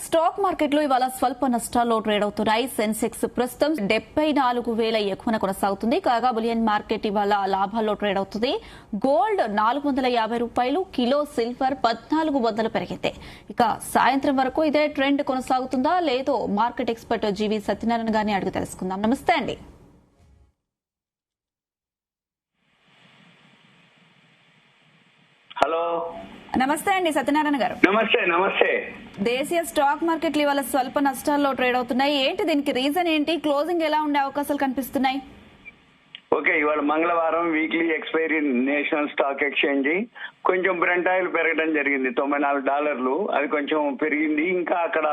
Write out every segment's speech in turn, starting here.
Stock మార్కెట్లు ఇవాళ స్వల్ప నష్టాల్లో ట్రేడ్ అవుతున్నాయి. సెన్సెక్స్ ప్రస్తుతం 74,000 ఎగువన కొనసాగుతుంది. కాగా బులియన్ మార్కెట్ ఇవాళ లాభాల్లో ట్రేడ్ అవుతుంది. గోల్డ్ 450 రూపాయలు, కిలో సిల్వర్ 1400 పెరిగింది. ఇక సాయంత్రం వరకు ఇదే ట్రెండ్ కొనసాగుతుందా లేదో మార్కెట్ ఎక్స్పర్ట్ జీవి సత్యనారాయణ గారిని అడిగి తెలుసుకుందాం. నమస్తే అండి. హలో, నమస్తే అండి సత్యనారాయణ గారు. నమస్తే. నమస్తే. దేశీయ స్టాక్ మార్కెట్లు ఇవాళ స్వల్ప నష్టాల్లో ట్రేడ్ అవుతున్నాయి. ఏంటి దీనికి రీజన్ ఏంటి? క్లోజింగ్ ఎలా ఉండే అవకాశాలు కనిపిస్తున్నాయి? ఓకే, ఇవాళ మంగళవారం weekly expiry national stock exchange కొంచెం బ్రెంట్ ఆయిల్ పెరగడం జరిగింది. $94 అది కొంచెం పెరిగింది. ఇంకా అక్కడ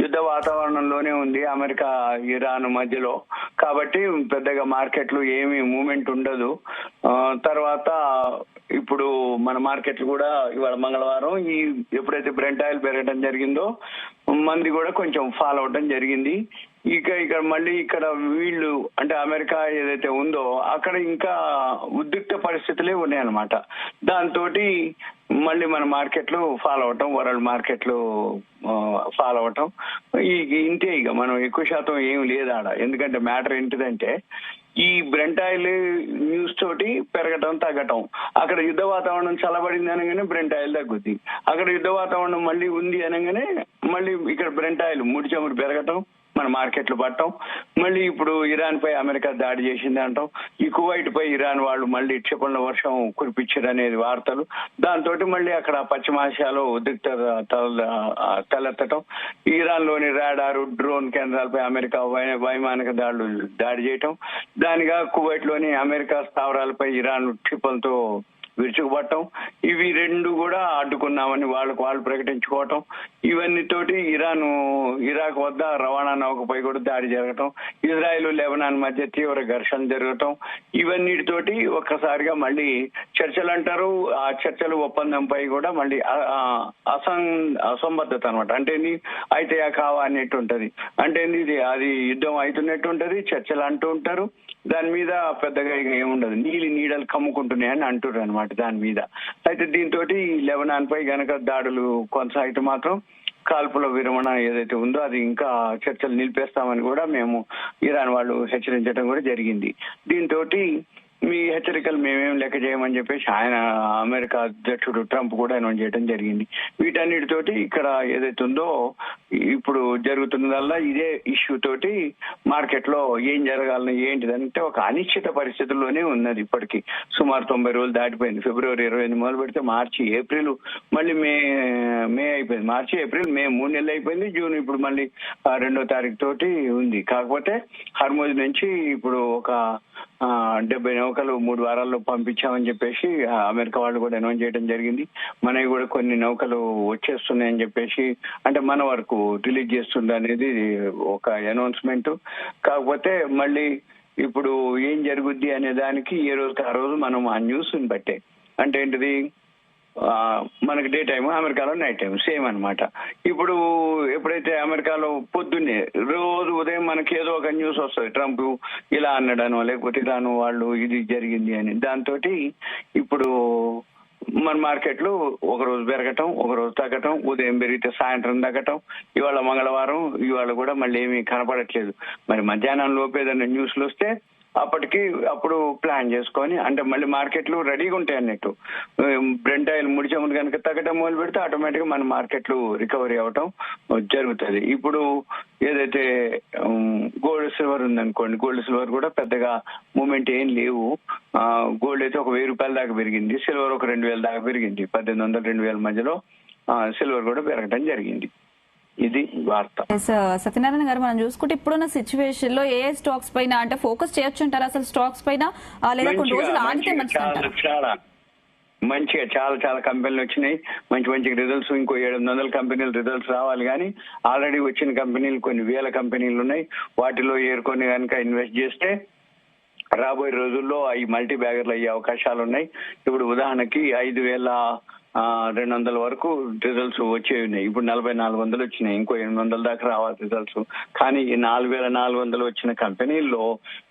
యుద్ధ వాతావరణంలోనే ఉంది అమెరికా ఇరాన్ మధ్యలో, కాబట్టి పెద్దగా మార్కెట్లు ఏమీ మూమెంట్ ఉండదు. తర్వాత ఇప్పుడు మన మార్కెట్లు కూడా ఇవాళ మంగళవారం ఎప్పుడైతే బ్రెంట్ ఆయిల్ పెరగడం జరిగిందో మంది కూడా కొంచెం ఫాల్ అవడం జరిగింది. ఇక్కడ మళ్ళీ వీళ్ళు అంటే అమెరికా ఏదైతే ఉందో అక్కడ ఇంకా ఉద్రిక్త పరిస్థితులే ఉన్నాయన్నమాట. దాంతో మళ్ళీ మన మార్కెట్లు ఫాల్ అవటం, వరల్డ్ మార్కెట్లు ఫాల్ అవటం ఇంతే. ఇక మనం ఎక్కువ శాతం ఏమి లేదు ఆడ. ఎందుకంటే మ్యాటర్ ఏంటిదంటే ఈ బ్రెంట్ ఆయిల్ న్యూస్ తోటి పెరగటం తగ్గటం, అక్కడ యుద్ధ వాతావరణం చల్లబడింది అనగానే బ్రెంట్ ఆయిల్ తగ్గుద్ది. అక్కడ యుద్ధ వాతావరణం మళ్ళీ ఉంది అనగానే మళ్ళీ ఇక్కడ బ్రెంట్ ఆయిల్ ముడి చమురు పెరగటం, మన మార్కెట్లు పట్టడం. మళ్ళీ ఇప్పుడు ఇరాన్ పై అమెరికా దాడి చేసింది అంటాం. ఈ కువైట్ పై ఇరాన్ వాళ్ళు మళ్ళీ క్షిపణుల వర్షం కురిపించారు అనేది వార్తలు. దాంతో మళ్ళీ అక్కడ పశ్చిమాసియాలో ఉద్రిక్తత తలెత్తటం, ఇరాన్ లోని రాడారు డ్రోన్ కేంద్రాలపై అమెరికా వైమానిక దాడి చేయటం, దానిగా కువైట్ లోని అమెరికా స్థావరాలపై ఇరాన్ క్షిపణులతో విరుచుకుపట్టడం, ఇవి రెండు కూడా అడ్డుకున్నామని వాళ్ళు ప్రకటించుకోవటం, ఇవన్నీ తోటి ఇరాక్ వద్ద రవాణా నౌకపై కూడా దాడి జరగటం, ఇజ్రాయెల్ లెబనాన్ మధ్య తీవ్ర ఘర్షణ జరగటం, ఇవన్నిటితోటి ఒక్కసారిగా మళ్ళీ చర్చలు అంటారు. ఆ చర్చలు ఒప్పందంపై కూడా మళ్ళీ అసంబద్ధత అనమాట. అంటే అయితే కావా అన్నట్టు ఉంటది. అంటే అది యుద్ధం అవుతున్నట్టు ఉంటది, చర్చలు అంటూ ఉంటారు. దాని మీద పెద్దగా ఏముండదు, నీడలు కమ్ముకుంటున్నాయని అంటున్నారు అనమాట దాని మీద. అయితే దీంతో లెబనాన్ పై గనక దాడులు కొనసాగితే మాత్రం కాల్పుల విరమణ ఏదైతే ఉందో అది ఇంకా చర్చలు నిలిపేస్తామని కూడా మేము ఇరాన్ వాళ్ళు హెచ్చరించడం కూడా జరిగింది. దీంతో మీ హెచ్చరికలు మేమేం లెక్క చేయమని చెప్పేసి అమెరికా అధ్యక్షుడు ట్రంప్ కూడా అనౌన్స్ చేయడం జరిగింది. వీటన్నిటితోటి ఇక్కడ ఏదైతే ఉందో ఇప్పుడు జరుగుతున్నదల్లా ఇదే ఇష్యూ తోటి మార్కెట్ లో ఏం జరగాలని ఏంటిదంటే ఒక అనిశ్చిత పరిస్థితుల్లోనే ఉన్నది. ఇప్పటికీ సుమారు 90 రోజులు దాటిపోయింది. ఫిబ్రవరి 28 మొదలు పెడితే మార్చి, ఏప్రిల్, మళ్ళీ మే అయిపోయింది. మార్చి, ఏప్రిల్, మే 3 నెలలు అయిపోయింది. జూన్ ఇప్పుడు మళ్ళీ 2వ తారీఖు తోటి ఉంది. కాకపోతే హర్మోజ్ నుంచి ఇప్పుడు ఒక 70 నౌకలు 3 వారాల్లో పంపించామని చెప్పేసి అమెరికా వాళ్ళు కూడా అనౌన్స్ చేయడం జరిగింది. మనవి కూడా కొన్ని నౌకలు వచ్చేస్తున్నాయని చెప్పేసి, అంటే మన వరకు రిలీజ్ చేస్తుంది అనేది ఒక అనౌన్స్మెంట్. కాకపోతే మళ్ళీ ఇప్పుడు ఏం జరుగుద్ది అనే దానికి ఏ రోజుకి ఆ రోజు మనం ఆ న్యూస్ ని బట్టే, అంటే ఏంటిది మనకి డే టైమ్, అమెరికాలో నైట్ టైం సేమ్ అనమాట. ఇప్పుడు ఎప్పుడైతే అమెరికాలో పొద్దున్నే రోజు ఉదయం మనకి ఏదో ఒక న్యూస్ వస్తుంది, ట్రంప్ ఇలా అన్నాడనో లేకపోతే ఇరాన్ వాళ్ళు ఇది జరిగింది అని. దాంతో ఇప్పుడు మన మార్కెట్లు ఒక రోజు పెరగటం, ఒక రోజు తగ్గటం, ఉదయం పెరిగితే సాయంత్రం తగ్గటం. ఇవాళ మంగళవారం, ఇవాళ కూడా మళ్ళీ ఏమీ కనపడట్లేదు. మరి మధ్యాహ్నం లోపు ఏదైనా న్యూస్లు వస్తే అప్పుడు ప్లాన్ చేసుకొని, అంటే మళ్ళీ మార్కెట్లు రెడీగా ఉంటాయి అన్నట్టు. బ్రెంట్ ఆయిల్ ముడి చమురు కనుక తగ్గటం మొదలు పెడితే ఆటోమేటిక్ గా మన మార్కెట్లు రికవరీ అవటం జరుగుతుంది. ఇప్పుడు ఏదైతే గోల్డ్ సిల్వర్ ఉందనుకోండి, గోల్డ్ సిల్వర్ కూడా పెద్దగా మూమెంట్ ఏం లేవు. గోల్డ్ అయితే ఒక ₹1000 దాకా పెరిగింది, సిల్వర్ ఒక 2000 దాకా పెరిగింది. 1800-2000 మధ్యలో సిల్వర్ కూడా పెరగడం జరిగింది. ఇది వార్త. సత్యనారాయణ గారు, మనం చూసుకుంటే ఇప్పుడున్న సిచ్యువేషన్ లో ఏ స్టాక్స్ పైన అంటే ఫోకస్ చేయొచ్చు అంటారు అసలు స్టాక్స్ పైన, లేదా కొన్ని రోజులు ఆగితే చాలా మంచిగా చాలా కంపెనీలు వచ్చినాయి, మంచి రిజల్ట్స్. ఇంకో 700 కంపెనీలు రిజల్ట్స్ రావాలి. కానీ ఆల్రెడీ వచ్చిన కంపెనీలు కొన్ని వేల కంపెనీలు ఉన్నాయి. వాటిలో ఏరుకొని కనుక ఇన్వెస్ట్ చేస్తే రాబోయే రోజుల్లో అవి మల్టీ బ్యాగర్లు అయ్యే అవకాశాలు ఉన్నాయి. ఇప్పుడు ఉదాహరణకి 5,000 200 వరకు రిజల్ట్స్ వచ్చేవి ఉన్నాయి. ఇప్పుడు 40-400 వచ్చినాయి. ఇంకో 800 దాకా రావాలి రిజల్ట్స్. కానీ ఈ 4400 వచ్చిన కంపెనీల్లో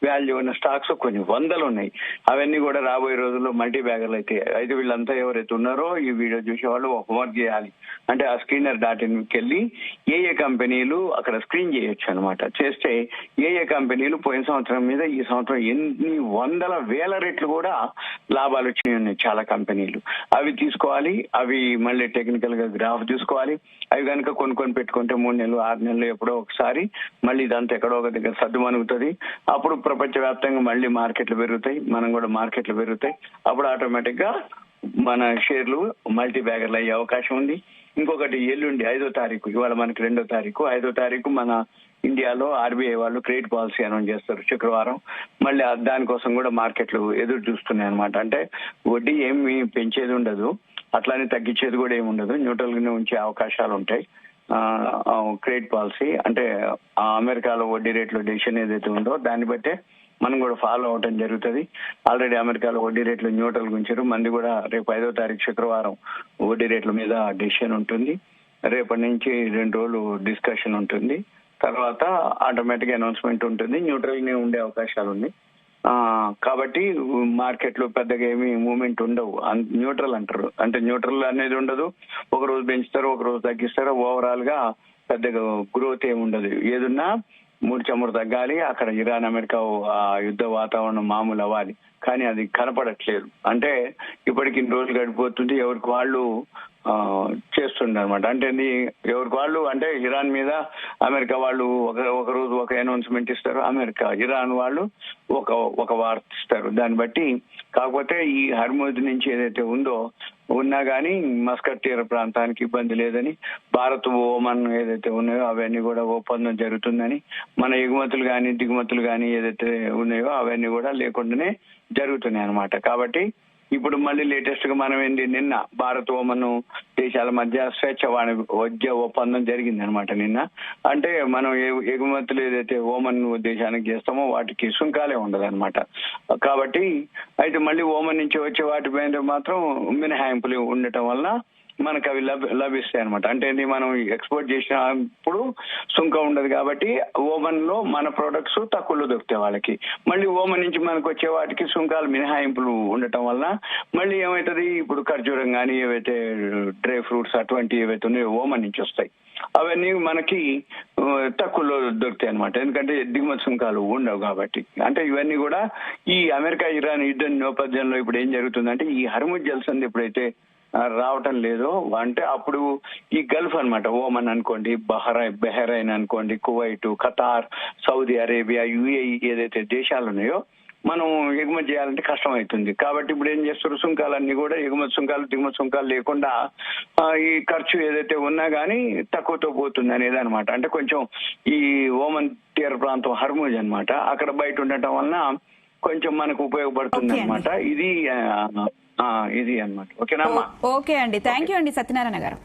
వాల్యూ ఉన్న స్టాక్స్ కొన్ని వందలు ఉన్నాయి. అవన్నీ కూడా రాబోయే రోజుల్లో మల్టీ బ్యాగర్లు అయితే వీళ్ళంతా ఎవరైతే ఉన్నారో ఈ వీడియో చూసేవాళ్ళు హోంవర్క్ చేయాలి. అంటే ఆ స్క్రీనర్ .inకి వెళ్ళి ఏ కంపెనీలు అక్కడ స్క్రీన్ చేయొచ్చు అనమాట. చేస్తే ఏ కంపెనీలు పోయిన సంవత్సరం మీద ఈ సంవత్సరం ఎన్ని వందల వేల రెట్లు కూడా లాభాలు వచ్చినాయి ఉన్నాయి చాలా కంపెనీలు. అవి తీసుకోవాలి. అవి మళ్ళీ టెక్నికల్ గా గ్రాఫ్ చూసుకోవాలి. అవి కనుక కొనుక్కొని పెట్టుకుంటే 3 నెలలు 6 నెలలు ఎప్పుడో ఒకసారి మళ్ళీ ఇదంతా ఎక్కడో ఒక దగ్గర సర్దుమణుగుతుంది. అప్పుడు ప్రపంచవ్యాప్తంగా మళ్ళీ మార్కెట్లు పెరుగుతాయి, మనం కూడా మార్కెట్లు పెరుగుతాయి. అప్పుడు ఆటోమేటిక్ గా మన షేర్లు మల్టీ బ్యాగర్లు అయ్యే అవకాశం ఉంది. ఇంకొకటి ఎల్లుండి 5వ తారీఖు, ఇవాళ మనకి 2వ తారీఖు, 5వ తారీఖు మన ఇండియాలో ఆర్బీఐ వాళ్ళు క్రెడిట్ పాలసీ అనౌన్స్ చేస్తారు శుక్రవారం. మళ్ళీ దానికోసం కూడా మార్కెట్లు ఎదురు చూస్తున్నాయి అనమాట. అంటే వడ్డీ ఏమి పెంచేది ఉండదు, అట్లానే తగ్గించేది కూడా ఏమి ఉండదు, న్యూట్రల్ గానే ఉంచే అవకాశాలు ఉంటాయి. క్రెడిట్ పాలసీ అంటే అమెరికాలో వడ్డీ రేట్ల డెసిషన్ ఏదైతే ఉందో దాన్ని బట్టే మనం కూడా ఫాలో అవటం జరుగుతుంది. ఆల్రెడీ అమెరికాలో వడ్డీ రేట్లు న్యూట్రల్ గుంచారు. మంది కూడా రేపు 5వ తారీఖు శుక్రవారం వడ్డీ రేట్ల మీద డెసిషన్ ఉంటుంది. రేపటి నుంచి 2 రోజులు డిస్కషన్ ఉంటుంది. తర్వాత ఆటోమేటిక్ అనౌన్స్మెంట్ ఉంటుంది. న్యూట్రల్ గా ఉండే అవకాశాలు ఉన్నాయి. కాబట్టి మార్కెట్ లో పెద్దగా ఏమి మూవ్మెంట్ ఉండవు. న్యూట్రల్ అంటారు. అంటే న్యూట్రల్ అనేది ఉండదు. ఒక రోజు పెంచుతారు, ఒక రోజు తగ్గిస్తారు. ఓవరాల్ గా పెద్దగా గ్రోత్ ఏమి ఉండదు. ఏదున్నా ముడి చమురు తగ్గాలి, అక్కడ ఇరాన్ అమెరికా యుద్ధ వాతావరణం మామూలు అవ్వాలి. కానీ అది కనపడట్లేదు. అంటే ఇప్పటికి ఇన్ని రోజులు గడిపోతుంది, ఎవరికి వాళ్ళు చేస్తుండే అనమాట. అంటే ఎవరికి వాళ్ళు అంటే ఇరాన్ మీద అమెరికా వాళ్ళు ఒక రోజు ఒక అనౌన్స్మెంట్ ఇస్తారు, అమెరికా ఇరాన్ వాళ్ళు ఒక వార్త ఇస్తారు. దాన్ని బట్టి కాకపోతే ఈ హర్మూజ్ నుంచి ఏదైతే ఉందో ఉన్నా గానీ మస్కట్ తీర ప్రాంతానికి ఇబ్బంది లేదని, భారత్ ఓమన్ ఏదైతే ఉన్నాయో అవన్నీ కూడా ఒప్పందం జరుగుతుందని, మన ఎగుమతులు కానీ దిగుమతులు కానీ ఏదైతే ఉన్నాయో అవన్నీ కూడా లేకుండానే జరుగుతున్నాయి అనమాట. కాబట్టి ఇప్పుడు మళ్ళీ లేటెస్ట్ గా మనం నిన్న భారత్ ఓమన్ దేశాల మధ్య స్వేచ్ఛ వాణిజ్య ఒప్పందం జరిగింది అనమాట నిన్న. అంటే మనం ఎగుమతులు ఏదైతే ఓమన్ దేశానికి చేస్తామో వాటికి సుంకాలే ఉండదు అనమాట. కాబట్టి అయితే మళ్ళీ ఓమన్ నుంచి వచ్చే వాటి మీద మాత్రం మినహాయింపులు ఉండటం వల్ల మనకు అవి లభిస్తాయి అనమాట. అంటే మనం ఎక్స్పోర్ట్ చేసినప్పుడు సుంకం ఉండదు కాబట్టి ఓమన్ లో మన ప్రొడక్ట్స్ తక్కువలో దొరుకుతాయి వాళ్ళకి. మళ్ళీ ఓమన్ నుంచి మనకు వచ్చే వాటికి సుంకాలు మినహాయింపులు ఉండటం వల్ల మళ్ళీ ఏమవుతుంది, ఇప్పుడు ఖర్జూరం కానీ ఏవైతే డ్రై ఫ్రూట్స్ అటువంటివి ఏవైతే ఉన్నాయో ఓమన్ నుంచి వస్తాయి, అవన్నీ మనకి తక్కువలో దొరుకుతాయి అనమాట. ఎందుకంటే దిగుమతి సుంకాలు ఉండవు కాబట్టి. అంటే ఇవన్నీ కూడా ఈ అమెరికా ఇరాన్ యుద్ధం నేపథ్యంలో ఇప్పుడు ఏం జరుగుతుందంటే ఈ హర్ముజ్ జల్సంది ఎప్పుడైతే రావటం లేదో అంటే అప్పుడు ఈ గల్ఫ్ అనమాట, ఓమన్ అనుకోండి, బహరైన్ అనుకోండి, Kuwait, Qatar, Saudi Arabia, UAE ఏదైతే దేశాలు ఉన్నాయో మనం ఎగుమతి చేయాలంటే కష్టం అవుతుంది. కాబట్టి ఇప్పుడు ఏం చేస్తారు, సుంకాలన్నీ కూడా ఎగుమతి సుంకాలు దిగుమతి సుంకాలు లేకుండా ఈ ఖర్చు ఏదైతే ఉన్నా గానీ తక్కువతో పోతుంది అనేది అనమాట. అంటే కొంచెం ఈ ఓమన్ తీర ప్రాంతం హర్మూజ్ అనమాట, అక్కడ బయట ఉండటం వలన కొంచెం మనకు ఉపయోగపడుతుంది అనమాట. ఇది అన్నమాట. ఓకేనా? ఓకే అండి, థ్యాంక్ యూ అండి సత్యనారాయణ గారు.